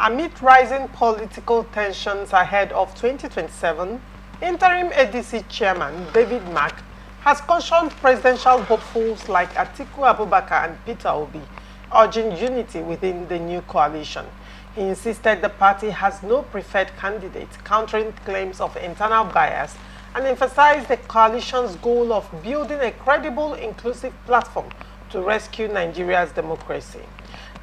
Amid rising political tensions ahead of 2027, interim ADC Chairman David Mark has cautioned presidential hopefuls like Atiku Abubakar and Peter Obi, urging unity within the new coalition. He insisted the party has no preferred candidate, countering claims of internal bias, and emphasized the coalition's goal of building a credible, inclusive platform to rescue Nigeria's democracy.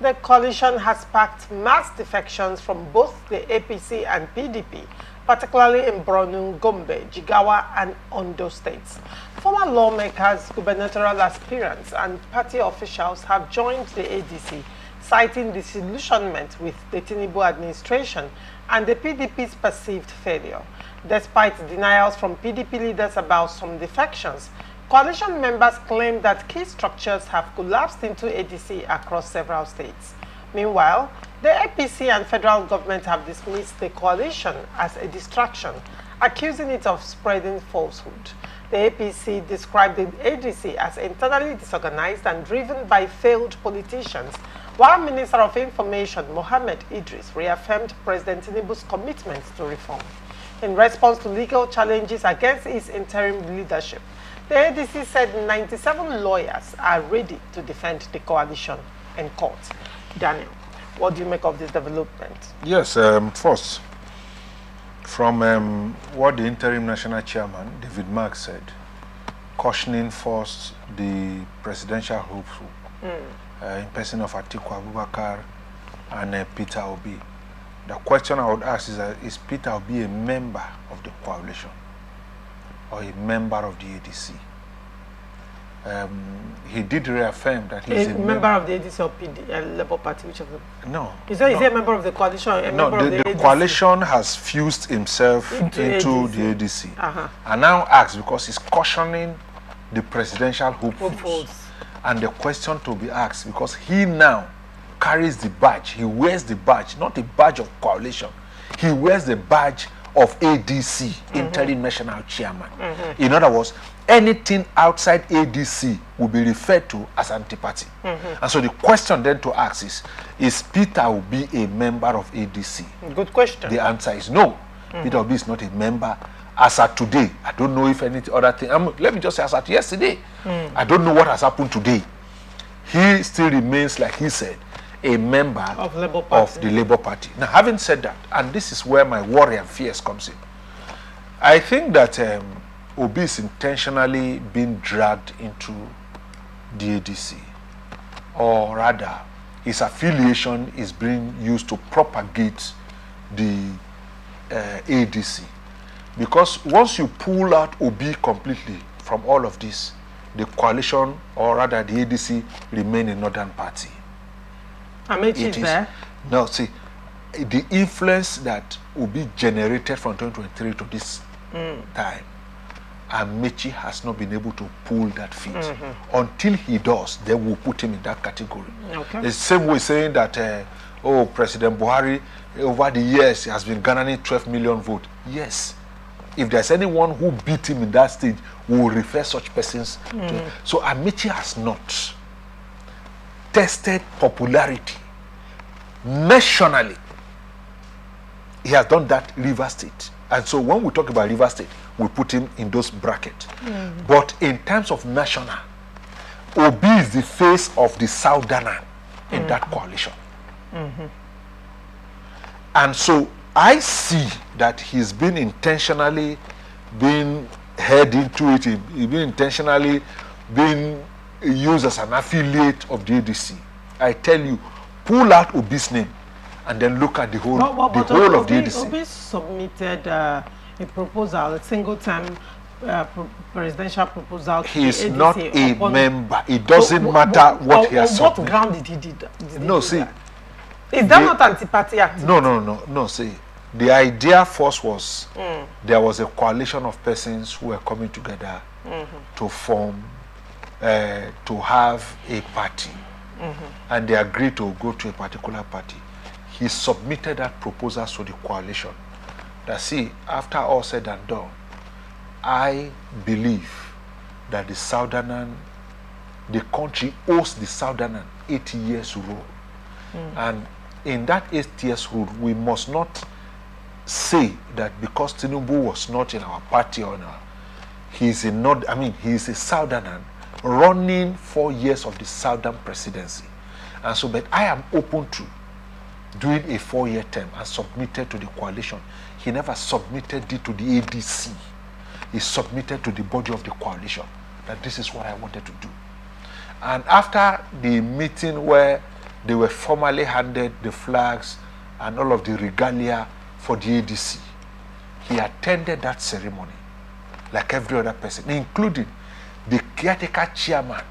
The coalition has sparked mass defections from both the APC and PDP, particularly in Borno, Gombe, Jigawa, and Ondo states. Former lawmakers, gubernatorial aspirants, and party officials have joined the ADC, citing disillusionment with the Tinubu administration and the PDP's perceived failure. Despite denials from PDP leaders about some defections, coalition members claim that key structures have collapsed into ADC across several states. Meanwhile, the APC and federal government have dismissed the coalition as a distraction, accusing it of spreading falsehood. The APC described the ADC as internally disorganized and driven by failed politicians, while Minister of Information Mohammed Idris reaffirmed President Tinubu's commitment to reform. In response to legal challenges against its interim leadership, the ADC said 97 lawyers are ready to defend the coalition in court. Daniel, what do you make of this development? Yes, first, from what the interim national chairman, David Mark, said, cautioning first the presidential hopeful, in person of Atiku Abubakar and Peter Obi. The question I would ask is Peter Obi a member of the coalition or a member of the ADC? He did reaffirm that he is a member of the ADC or Labour Party, which of them? No. Is he a member of the coalition or a member of the ADC? The coalition has fused himself into the ADC. And now asks, because he's cautioning the presidential hopefuls. And the question to be asked, because he now carries the badge, he wears the badge, not the badge of coalition, he wears the badge of ADC, interim national chairman. In other words, anything outside ADC will be referred to as anti-party. And so the question then to ask is Peter Obi a member of ADC? Good question. The answer is no. Peter Obi is not a member. As at today, I don't know if any other thing, let me just say as at yesterday, I don't know what has happened today. He still remains, like he said, a member of the Labour Party. Now, having said that, and this is where my worry and fears comes in, I think that Obi is intentionally being dragged into the ADC, or rather, his affiliation is being used to propagate the ADC. Because once you pull out Obi completely from all of this, the coalition, or rather the ADC, remain a northern party. Amechi is there? No, see, the influence that Obi generated from 2023 to this time, Amechi has not been able to pull that feat. Until he does, then we'll put him in that category. Okay. It's the same way saying that, President Buhari, over the years, has been garnering 12 million votes. Yes. If there's anyone who beat him in that stage, we will refer such persons to. So Amechi has not tested popularity nationally. He has done that Rivers State. And so when we talk about Rivers State, we put him in those brackets. But in terms of national, Obi is the face of the Southerner in that coalition. And so I see that he's been intentionally being head into it, he's been intentionally being used as an affiliate of the ADC. I tell you, pull out Obi's name and then look at the whole, of the ADC. Obi submitted a proposal, a single-term presidential proposal. He is not a member. It doesn't matter what he has submitted. On what ground did he do that? No, see. Is that not anti-party activity? No, see. The idea first was there was a coalition of persons who were coming together to form, to have a party. And they agreed to go to a particular party. He submitted that proposal to the coalition. That see, after all said and done, I believe that the country owes the Southerner 80 years rule. And in that 8 years rule, we must not say that because Tinubu was not in our party or not, he's a Southerner running 4 years of the Southern presidency. And so, but I am open to doing a 4-year term and submitted to the coalition. He never submitted it to the ADC. He submitted to the body of the coalition that this is what I wanted to do. And after the meeting where they were formally handed the flags and all of the regalia for the ADC, he attended that ceremony like every other person, including the caretaker chairman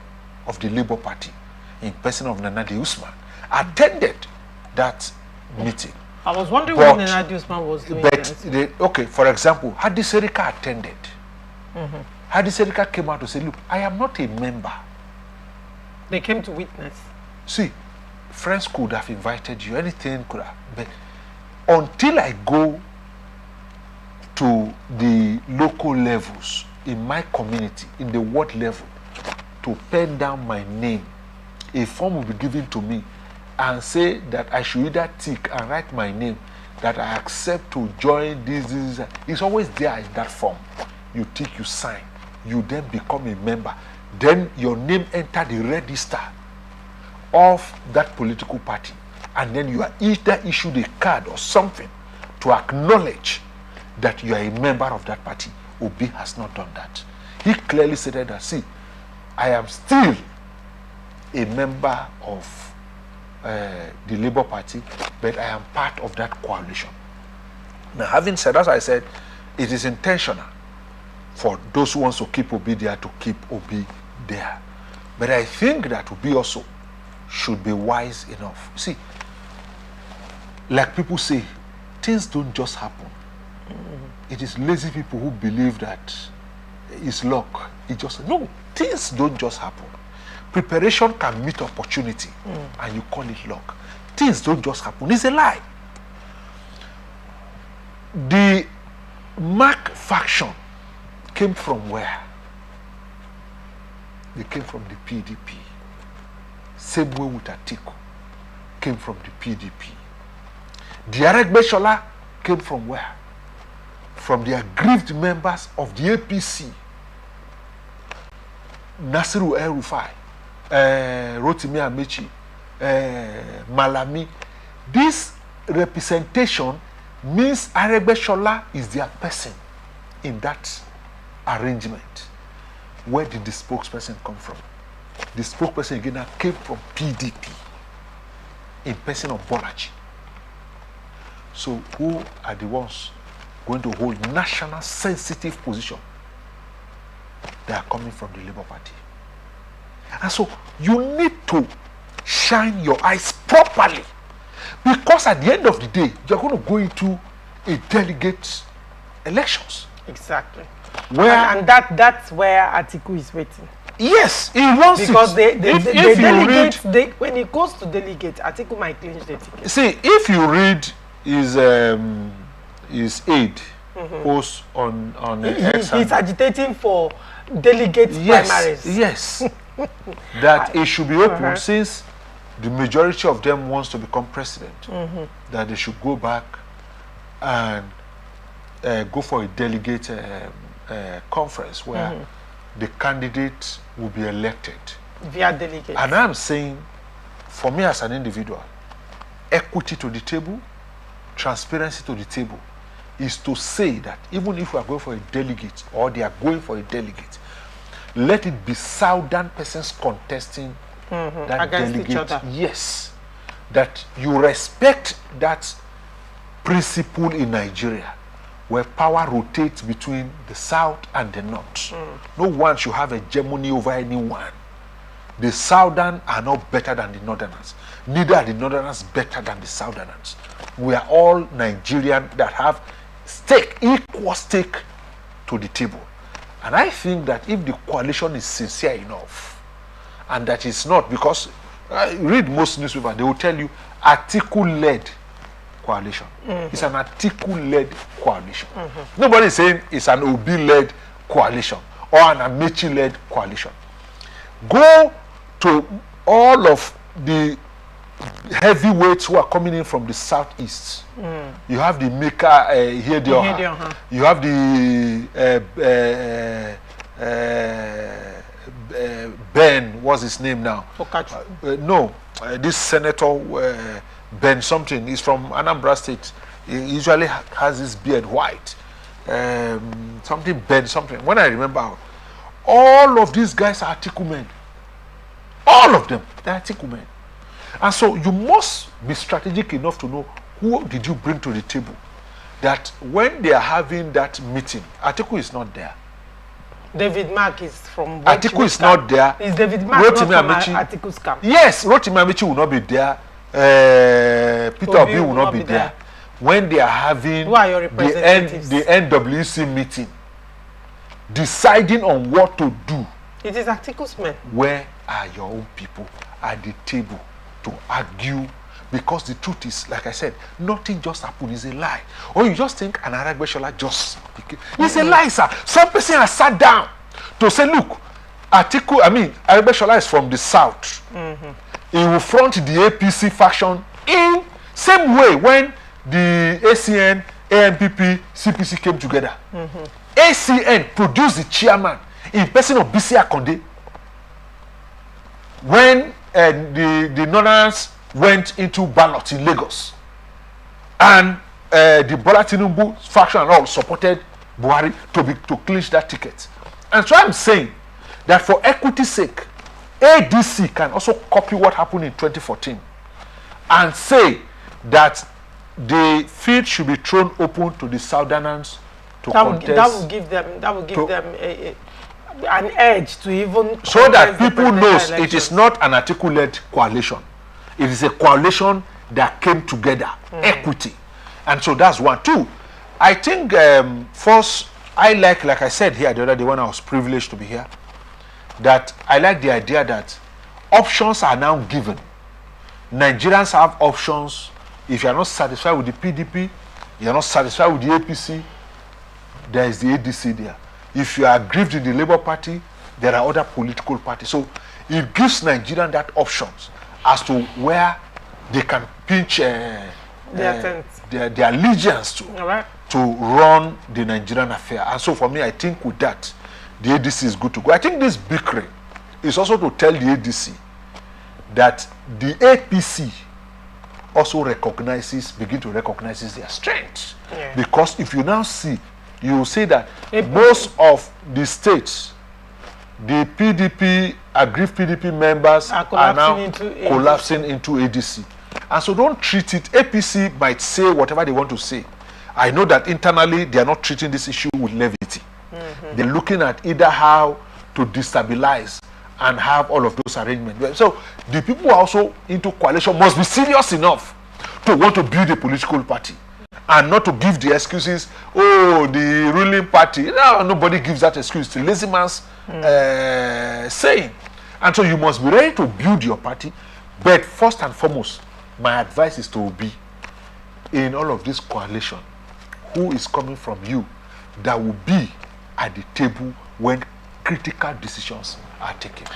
of the Labour Party, in person of Nanadi Usman, attended that meeting. I was wondering what Nanadi Usman was doing. Okay, for example, Hadi Serika attended. Hadi Serika came out to say, look, I am not a member. They came to witness. See, friends could have invited you, anything could have, but until I go to the local levels, in my community, in the ward level, to pen down my name, a form will be given to me and say that I should either tick and write my name, that I accept to join this. It's always there in that form. You tick, you sign, you then become a member. Then your name enter the register of that political party. And then you are either issued a card or something to acknowledge that you are a member of that party. Obi has not done that. He clearly stated that, see, I am still a member of the Labour Party, but I am part of that coalition. Now, having said, as I said, it is intentional for those who want to keep Obi there to keep Obi there. But I think that Obi also should be wise enough. See, like people say, things don't just happen. It is lazy people who believe that it's luck. No, things don't just happen. Preparation can meet opportunity, and you call it luck. Things don't just happen. It's a lie. The Mark faction came from where? They came from the PDP. Same way with Atiku, came from the PDP. The Aregbesola came from where? From the aggrieved members of the APC. Nasiru El-Rufai, Rotimi Amechi, Malami. This representation means Aregbesola is their person in that arrangement. Where did the spokesperson come from? The spokesperson again came from PDP in person of Bolaji. So who are the ones going to hold national sensitive position? They are coming from the Labour Party. And so you need to shine your eyes properly, because at the end of the day, you're going to go into a delegate elections. Exactly. And that's where Atiku is waiting. Yes, he wants because it. When he goes to delegate, Atiku might clinch the ticket. See, if you read his aide post on X, he's agitating for delegate primaries. Yes, that it should be open since the majority of them wants to become president. That they should go back and go for a delegate conference where the candidate will be elected via delegate. And I'm saying, for me as an individual, equity to the table, transparency to the table, is to say that even if we are going for a delegate or they are going for a delegate, let it be Southern persons contesting that against delegate. Each other. Yes, that you respect that principle in Nigeria, where power rotates between the South and the North. No one should have hegemony over anyone. The Southern are not better than the Northerners. Neither are the Northerners better than the Southerners. We are all Nigerians that have equal stake to the table. And I think that if the coalition is sincere enough, and that it's not, because I read most newspapers, they will tell you Atiku-led coalition. It's an Atiku-led coalition. Nobody is saying it's an Obi-led coalition or an Amechi-led coalition. Go to all of the heavyweights who are coming in from the southeast. You have the Maker here, you have the Ben, what's his name now? No, this senator Ben something. He's from Anambra State. He usually has his beard white. Something Ben something. When I remember, all of these guys are Atiku men. All of them, they're Atiku men. And so you must be strategic enough to know who did you bring to the table. That when they are having that meeting, Atiku is not there. David Mark is from Atiku is not there. Is David Mark not from Atiku's camp? Yes, Rotimi Amici will not be there. Peter Obi will not be there. When they are having who are your representatives? the NWC meeting, deciding on what to do. It is Atiku's men. Where are your own people at the table to argue? Because the truth is, like I said, nothing just happened. It's a lie. Or you just think an Aragbeshola just became. It's a lie, sir. Some person has sat down to say, look, Aragbeshola is from the south. He will front the APC faction in same way when the ACN, AMPP, CPC came together. ACN produced the chairman in person of BC Akonde. When the Northerners went into ballot in Lagos, and the Bola Tinubu faction and all supported Buhari to clinch that ticket. And so I'm saying that for equity's sake, ADC can also copy what happened in 2014 and say that the field should be thrown open to the Southerners to contest. That will give them an edge to even so that people knows it is not an Atiku-led coalition. It is a coalition that came together, equity. And so that's one. Two, I think first, I like I said here the other day when I was privileged to be here, that I like the idea that options are now given. Nigerians have options. If you are not satisfied with the PDP, you are not satisfied with the APC, there is the ADC there. If you are aggrieved in the Labour Party, there are other political parties. So it gives Nigerians that options as to where they can pinch their allegiance to run the Nigerian affair. And so for me, I think with that, the ADC is good to go. I think this bickering is also to tell the ADC that the APC also begin to recognize their strength. Yeah. Because if you now see, you will say that most of the states, the PDP, aggrieved PDP members are now collapsing into ADC. And so don't treat it. APC might say whatever they want to say. I know that internally they are not treating this issue with levity. They're looking at either how to destabilize and have all of those arrangements. So the people who are also into coalition must be serious enough to want to build a political party and not to give the excuses, oh, the ruling party. No, nobody gives that excuse. It's a lazy man's saying. And so you must be ready to build your party. But first and foremost, my advice is to be in all of this coalition. Who is coming from you that will be at the table when critical decisions are taken?